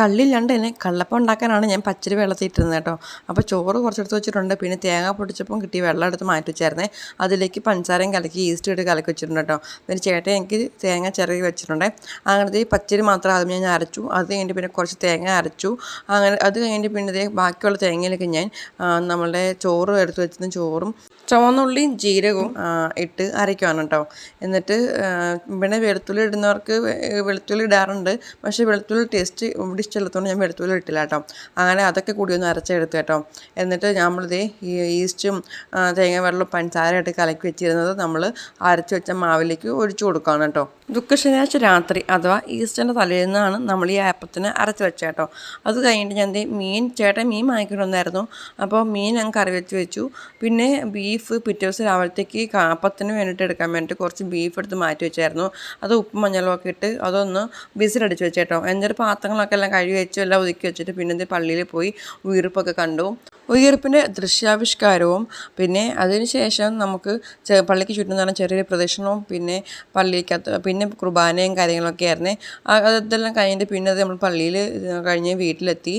കള്ളില്ലാണ്ട് തന്നെ കള്ളപ്പം ഉണ്ടാക്കാനാണ് ഞാൻ പച്ചരി വെള്ളത്തിയിട്ടിരുന്നത് കേട്ടോ. അപ്പോൾ ചോറ് കുറച്ചെടുത്ത് വെച്ചിട്ടുണ്ട്. പിന്നെ തേങ്ങ പൊടിച്ചപ്പം കിട്ടിയ വെള്ളം എടുത്ത് മാറ്റി വെച്ചായിരുന്നേ. അതിലേക്ക് പഞ്ചസാരയും കലക്കി ഈസ്റ്റ് ഇട്ട് കലക്കി വെച്ചിട്ടുണ്ട് കേട്ടോ. പിന്നെ ചേട്ടൻ എനിക്ക് തേങ്ങ ചിരകി വെച്ചിട്ടുണ്ട്. അങ്ങനത്തെ ഈ പച്ചരി മാത്രം ആദ്യം ഞാൻ അരച്ചു. അത് കഴിഞ്ഞിട്ട് പിന്നെ കുറച്ച് തേങ്ങ അരച്ചു. അങ്ങനെ അത് കഴിഞ്ഞിട്ട് പിന്നെ ബാക്കിയുള്ള തേങ്ങയിലേക്ക് ഞാൻ നമ്മളുടെ ചോറ് എടുത്ത് വെച്ചിരുന്ന ചോറും ചുവന്നുള്ളിയും ജീരകവും ഇട്ട് അരയ്ക്കുവാണ് കേട്ടോ. എന്നിട്ട് പിന്നെ വെളുത്തുള്ളി ഇടുന്നവർക്ക് വെളുത്തുള്ളി ഇടാറുണ്ട്. പക്ഷേ വെളുത്തുള്ളി ടേസ്റ്റ് ഇവിടെ ഇഷ്ടമില്ലാത്തതുകൊണ്ട് ഞാൻ വെളുത്തുള്ളി ഇട്ടില്ല കേട്ടോ. അങ്ങനെ അതൊക്കെ കൂടി ഒന്ന് അരച്ചെടുത്ത് കേട്ടോ. എന്നിട്ട് നമ്മളിതേ ഈ ഈസ്റ്റും തേങ്ങ വെള്ളവും പഞ്ചസാരയായിട്ട് കലക്കി വെച്ചിരുന്നത് നമ്മൾ അരച്ച് വെച്ച മാവിലേക്ക് ഒഴിച്ചു കൊടുക്കുകയാണ് കേട്ടോ. ദുഃഖ ശനിയാഴ്ച രാത്രി അഥവാ ഈസ്റ്ററിൻ്റെ തലേന്നാണ് നമ്മൾ ഈ അപ്പത്തിന് അരച്ച് വെച്ച കേട്ടോ. അത് കഴിഞ്ഞിട്ട് ഞാൻ ചേട്ടൻ മീൻ വാങ്ങിക്കൊണ്ട് വന്നായിരുന്നു. അപ്പോൾ മീൻ ഞാൻ കറി വെച്ചു. പിന്നെ ബീഫ് പിറ്റേ ദിവസം രാവിലത്തേക്ക് അപ്പത്തിന് വേണ്ടിയിട്ട് എടുക്കാൻ വേണ്ടിയിട്ട് കുറച്ച് ബീഫ് എടുത്ത് മാറ്റി വെച്ചായിരുന്നു. അത് ഉപ്പും മഞ്ഞളും ഒക്കെ ഇട്ട് അതൊന്ന് വിസിലടിച്ച് വെച്ചേട്ടോ. എന്നിട്ട് പാത്രങ്ങളൊക്കെ എല്ലാം കഴുകി വെച്ച് എല്ലാം ഒതുക്കി വെച്ചിട്ട് പിന്നെ പള്ളിയിൽ പോയി ഉയർപ്പൊക്കെ കണ്ടു. ഉയർപ്പിൻ്റെ ദൃശ്യാവിഷ്കാരവും പിന്നെ അതിനുശേഷം നമുക്ക് പള്ളിക്ക് ചുറ്റും തന്നെ ചെറിയൊരു പ്രദക്ഷിണവും പിന്നെ പള്ളിക്കകത്ത് പിന്നെ കുർബാനയും കാര്യങ്ങളൊക്കെ ആയിരുന്നേ. അതെല്ലാം കഴിഞ്ഞിട്ട് പിന്നെ അത് നമ്മൾ പള്ളിയിൽ കഴിഞ്ഞ് വീട്ടിലെത്തി.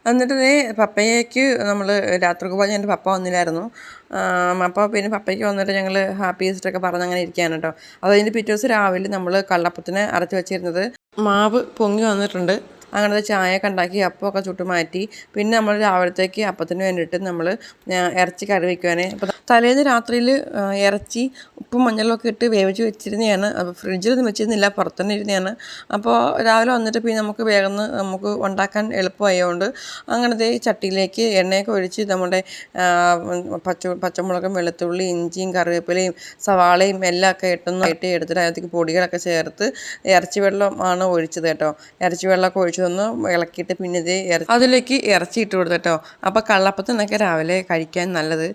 എന്നിട്ട് പപ്പയ്ക്ക് നമ്മൾ രാത്രി കുർബാന എൻ്റെ പപ്പ വന്നില്ലായിരുന്നു. അപ്പോൾ പിന്നെ പപ്പയ്ക്ക് വന്നിട്ട് ഞങ്ങൾ ഹാപ്പി ഈസ്റ്ററൊക്കെ പറഞ്ഞ് അങ്ങനെ ഇരിക്കുകയാണ് കേട്ടോ. അത് കഴിഞ്ഞ് പിറ്റേ ദിവസം രാവിലെ നമ്മൾ കള്ളപ്പത്തിന് അരച്ച് വെച്ചിരുന്നത് മാവ് പൊങ്ങി വന്നിട്ടുണ്ട്. അങ്ങനത്തെ ചായയൊക്കെ ഉണ്ടാക്കി അപ്പമൊക്കെ ചുട്ട് മാറ്റി. പിന്നെ നമ്മൾ രാവിലത്തേക്ക് അപ്പത്തിന് വേണ്ടിയിട്ട് നമ്മൾ ഇറച്ചി കറി വയ്ക്കുവാനേ. അപ്പോൾ തലേന്ന് രാത്രിയിൽ ഇറച്ചി ഉപ്പും മഞ്ഞളൊക്കെ ഇട്ട് വേവിച്ച് വെച്ചിരുന്നതാണ്. അപ്പോൾ ഫ്രിഡ്ജിലൊന്നും വെച്ചിരുന്നില്ല, പുറത്തുതന്നെ ഇരുന്നതാണ്. അപ്പോൾ രാവിലെ വന്നിട്ട് പിന്നെ നമുക്ക് ഉണ്ടാക്കാൻ എളുപ്പമായതുകൊണ്ട് അങ്ങനത്തെ ചട്ടിയിലേക്ക് എണ്ണയൊക്കെ ഒഴിച്ച് നമ്മുടെ പച്ചമുളകും വെളുത്തുള്ളി ഇഞ്ചിയും കറിവേപ്പിലയും സവാളയും എല്ലാം ഒക്കെ ഇട്ടൊന്നായിട്ട് എടുത്തിട്ട് അതിലേക്ക് പൊടികളൊക്കെ ചേർത്ത് ഇറച്ചി വെള്ളമാണ് ഒഴിച്ചത് കേട്ടോ. ഇറച്ചി വെള്ളമൊക്കെ ഒഴിച്ചതൊന്ന് ഇളക്കിയിട്ട് പിന്നെ അതിലേക്ക് ഇറച്ചി ഇട്ട് കൊടുത്തു കേട്ടോ. അപ്പോൾ കള്ളപ്പത്തിനൊക്കെ രാവിലെ കഴിക്കാൻ നല്ലത്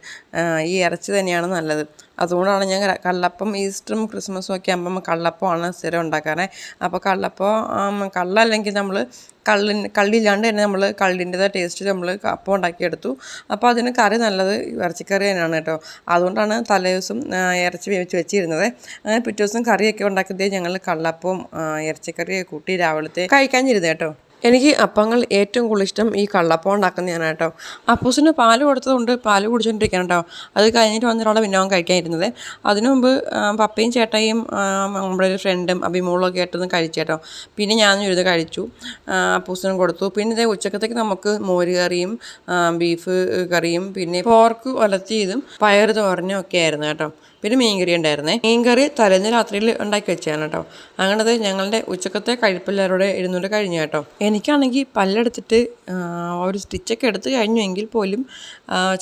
ഈ ഇറച്ചി തന്നെയാണ് നല്ലത്. അതുകൊണ്ടാണ് ഞാൻ കള്ളപ്പം ഈസ്റ്ററും ക്രിസ്മസും ഒക്കെ ആകുമ്പം കള്ളപ്പമാണ് സ്ഥിരം ഉണ്ടാക്കാറ്. അപ്പോൾ കള്ളല്ലെങ്കിൽ നമ്മൾ കള്ളില്ലാണ്ട് തന്നെ നമ്മൾ കള്ളിൻ്റെതായ ടേസ്റ്റ് നമ്മൾ അപ്പം ഉണ്ടാക്കിയെടുത്തു. അപ്പോൾ അതിന് കറി നല്ലത് ഇറച്ചിക്കറി തന്നെയാണ് കേട്ടോ. അതുകൊണ്ടാണ് തലേദിവസം ഇറച്ചി വേവിച്ച് വെച്ചിരുന്നത്. അങ്ങനെ പിറ്റേ ദിവസം കറിയൊക്കെ ഉണ്ടാക്കിയത് ഞങ്ങൾ കള്ളപ്പവും ഇറച്ചിക്കറിയൊക്കെ കൂട്ടി രാവിലത്തെ കഴിക്കാനിരുന്നത് കേട്ടോ. എനിക്ക് അപ്പങ്ങൾ ഏറ്റവും കൂടുതൽ ഇഷ്ടം ഈ കള്ളപ്പം ഉണ്ടാക്കുന്നതാണ് കേട്ടോ. അപ്പൂസിന് പാല് കൊടുത്തതുകൊണ്ട് പാല് കുടിച്ചുകൊണ്ടിരിക്കണം കേട്ടോ. അത് കഴിഞ്ഞിട്ട് വന്നിട്ടുള്ള പിന്നെ അവൻ കഴിക്കാനിരുന്നത്. അതിനു മുമ്പ് പപ്പയും ചേട്ടായും നമ്മുടെ ഒരു ഫ്രണ്ടും അഭിമോളും ഒക്കെ ആയിട്ടൊന്ന് കഴിച്ചു കേട്ടോ. പിന്നെ ഞാനും ഇരുന്ന് കഴിച്ചു, അപ്പൂസിനും കൊടുത്തു. പിന്നെ ഉച്ചക്കത്തേക്ക് നമുക്ക് മോര് കറിയും ബീഫ് കറിയും പിന്നെ പോർക്ക് ഒലത്തിയതും പയർ തോരനും ഒക്കെ ആയിരുന്നു കേട്ടോ. പിന്നെ മീൻകറി ഉണ്ടായിരുന്നേ. മീൻകറി തലേന്ന് രാത്രിയിൽ ഉണ്ടാക്കി വെച്ചാണ് കേട്ടോ. അങ്ങനത് ഞങ്ങളുടെ ഉച്ചക്കത്തെ കഴിപ്പെല്ലാവരോടെ ഇരുന്നൂറ് കഴിഞ്ഞു കേട്ടോ. എനിക്കാണെങ്കിൽ പല്ലെടുത്തിട്ട് ഒരു സ്റ്റിച്ചൊക്കെ എടുത്ത് കഴിഞ്ഞുവെങ്കിൽ പോലും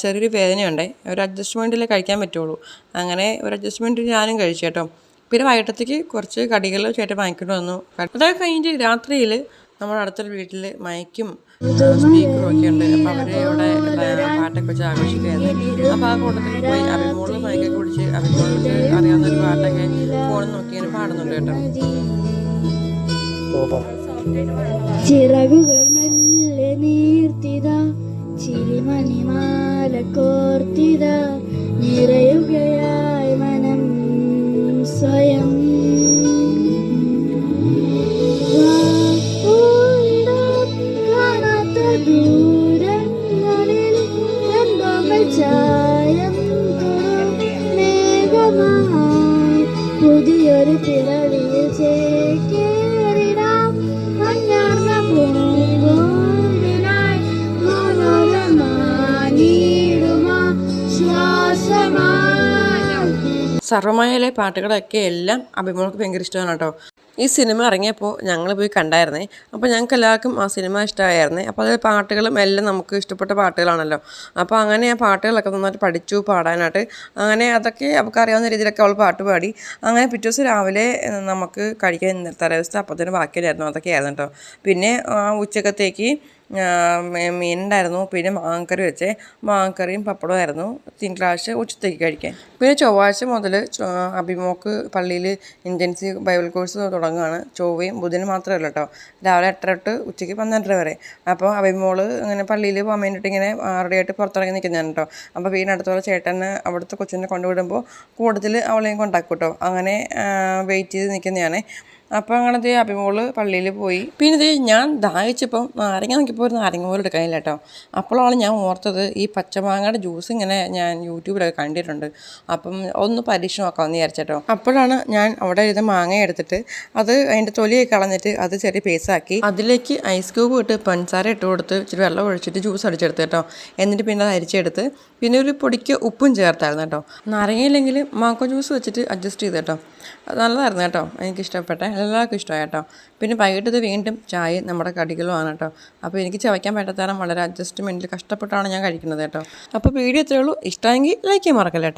ചെറിയൊരു വേദനയുണ്ടേ. ഒരു അഡ്ജസ്റ്റ്മെൻറ്റിൽ കഴിക്കാൻ പറ്റുള്ളൂ. അങ്ങനെ ഒരു അഡ്ജസ്റ്റ്മെൻറ്റ് ഞാനും കഴിച്ചു കേട്ടോ. പിന്നെ വൈകിട്ടത്തേക്ക് കുറച്ച് കടികൾ ചേട്ടൻ വാങ്ങിക്കൊണ്ട് വന്നു. അതൊക്കെ കഴിഞ്ഞിട്ട് രാത്രിയിൽ നമ്മുടെ അടുത്തൊരു വീട്ടിൽ മൈക്കും സ്പീക്കറും ഒക്കെ ഉണ്ട്. അപ്പോൾ അവർ ഇവിടെ പാട്ടൊക്കെ വെച്ച് ആഘോഷിക്കുകയായിരുന്നു. അപ്പോൾ ആ കൂട്ടത്തിൽ പോയി അഭിമോള് മൈക്കൊക്കെ പിടിച്ച് അഭിമോൾക്ക് അറിയാവുന്നൊരു പാട്ടൊക്കെ ഫോണിൽ നോക്കിയാൽ പാടുന്നുണ്ട് കേട്ടോ. ചിറകുകൾ മെല്ലെ നീർത്തിത ചിരിമണിമാല കോർത്തിത നിറയുകയായി മനം സ്വയം കാണാത്ത ദൂരങ്ങളിൽ എന്തോമൽ ചായം മേഘമായി പുതിയൊരു പിറവിയിൽ ചേക്കേറിടാം മഞ്ഞാർന്ന പൂങ്കോടിനായി മനോരമാനീടുമാ ശ്വാസമായി. സർവ്വമായയിലെ പാട്ടുകളൊക്കെ എല്ലാം അഭിമോൾക്ക് ഭയങ്കര ഇഷ്ടമാണ് കേട്ടോ. ഈ സിനിമ ഇറങ്ങിയപ്പോൾ ഞങ്ങൾ പോയി കണ്ടായിരുന്നേ. അപ്പോൾ ഞങ്ങൾക്ക് എല്ലാവർക്കും ആ സിനിമ ഇഷ്ടമായിരുന്നേ. അപ്പോൾ അതിൽ പാട്ടുകളും എല്ലാം നമുക്ക് ഇഷ്ടപ്പെട്ട പാട്ടുകളാണല്ലോ. അപ്പോൾ അങ്ങനെ ആ പാട്ടുകളൊക്കെ നന്നായിട്ട് പഠിച്ചു പാടാനായിട്ട്. അങ്ങനെ അതൊക്കെ അവൾക്ക് അറിയാവുന്ന രീതിയിലൊക്കെ അവൾ പാട്ട് പാടി. അങ്ങനെ പിറ്റേ ദിവസം രാവിലെ നമുക്ക് കഴിക്കാൻ തലേദിവസത്തെ അപ്പത്തിന് ബാക്കിയിലായിരുന്നു. അതൊക്കെയായിരുന്നു കേട്ടോ. പിന്നെ ഉച്ചക്കത്തേക്ക് മീനുണ്ടായിരുന്നു. പിന്നെ മാങ്ങക്കറി വെച്ചേ. മാങ്ങക്കറിയും പപ്പടമായിരുന്നു തിങ്കളാഴ്ച ഉച്ചത്തേക്ക് കഴിക്കാൻ. പിന്നെ ചൊവ്വാഴ്ച മുതൽ അഭിമോക്ക് പള്ളിയിൽ ഇൻറ്റൻസീവ് ബൈബിൾ കോഴ്സ് തുടങ്ങുകയാണ്. ചൊവ്വയും ബുധനും മാത്രമല്ല കേട്ടോ. രാവിലെ 8:30 തൊട്ട് ഉച്ചയ്ക്ക് 12:30 വരെ. അപ്പോൾ അഭിമോള് അങ്ങനെ പള്ളിയിൽ പോകാൻ വേണ്ടിയിട്ട് ഇങ്ങനെ റെഡിയായിട്ട് പുറത്തിറങ്ങി നിൽക്കുന്നതാണ് കേട്ടോ. അപ്പോൾ വീടിനടുത്തുള്ള ചേട്ടന് അവിടുത്തെ കൊച്ചിനെ കൊണ്ടുവിടുമ്പോൾ കൂടുതൽ അവളെയും കൊണ്ടാക്കും കേട്ടോ. അങ്ങനെ വെയിറ്റ് ചെയ്ത് നിൽക്കുന്നതാണ്. അപ്പോൾ അങ്ങനത്തെ അഭിമോള് പള്ളിയിൽ പോയി. പിന്നെ ഇത് ഞാൻ ദാഹിച്ചപ്പം നാരങ്ങ നോക്കിയപ്പോൾ ഒരു നാരങ്ങ പോലും എടുക്കാനില്ല കേട്ടോ. അപ്പോഴാണ് ഞാൻ ഓർത്തത് ഈ പച്ചമാങ്ങയുടെ ജ്യൂസ് ഇങ്ങനെ ഞാൻ യൂട്യൂബിലൊക്കെ കണ്ടിട്ടുണ്ട്, അപ്പം ഒന്ന് പരീക്ഷ നോക്കാമെന്ന് വിചാരിച്ചേട്ടോ. അപ്പോഴാണ് ഞാൻ അവിടെ ഇരുന്ന് മാങ്ങ എടുത്തിട്ട് അത് അതിൻ്റെ തൊലിയൊക്കെ കളഞ്ഞിട്ട് അത് ചെറിയ പീസാക്കി അതിലേക്ക് ഐസ് ക്യൂബ് ഇട്ട് പഞ്ചസാര ഇട്ട് കൊടുത്ത് ഇച്ചിരി വെള്ളം ഒഴിച്ചിട്ട് ജ്യൂസ് അടിച്ചെടുത്ത് കേട്ടോ. എന്നിട്ട് പിന്നെ അത് അരിച്ചെടുത്ത് പിന്നെ ഒരു പൊടിക്ക് ഉപ്പും ചേർത്തായിരുന്നു കേട്ടോ. നാരങ്ങയില്ലെങ്കിൽ മാങ്ങ ജ്യൂസ് വെച്ചിട്ട് അഡ്ജസ്റ്റ് ചെയ്ത് കേട്ടോ. നല്ലതായിരുന്നു കേട്ടോ, എനിക്കിഷ്ടപ്പെട്ടെ, എല്ലാവർക്കും ഇഷ്ടമായി കേട്ടോ. പിന്നെ വൈകിട്ട് ഇത് വീണ്ടും ചായ നമ്മുടെ കടികളുമാണ് കേട്ടോ. അപ്പോൾ എനിക്ക് ചവയ്ക്കാൻ പറ്റാത്തരം വളരെ അഡ്ജസ്റ്റ്മെൻറ്റിൽ കഷ്ടപ്പെട്ടാണ് ഞാൻ കഴിക്കുന്നത് കേട്ടോ. അപ്പോൾ വീഡിയോ ഇത്രയേ ഉള്ളൂ. ഇഷ്ടമെങ്കിൽ ലൈക്ക് ചെയ്യാൻ മറക്കല്ല കേട്ടോ.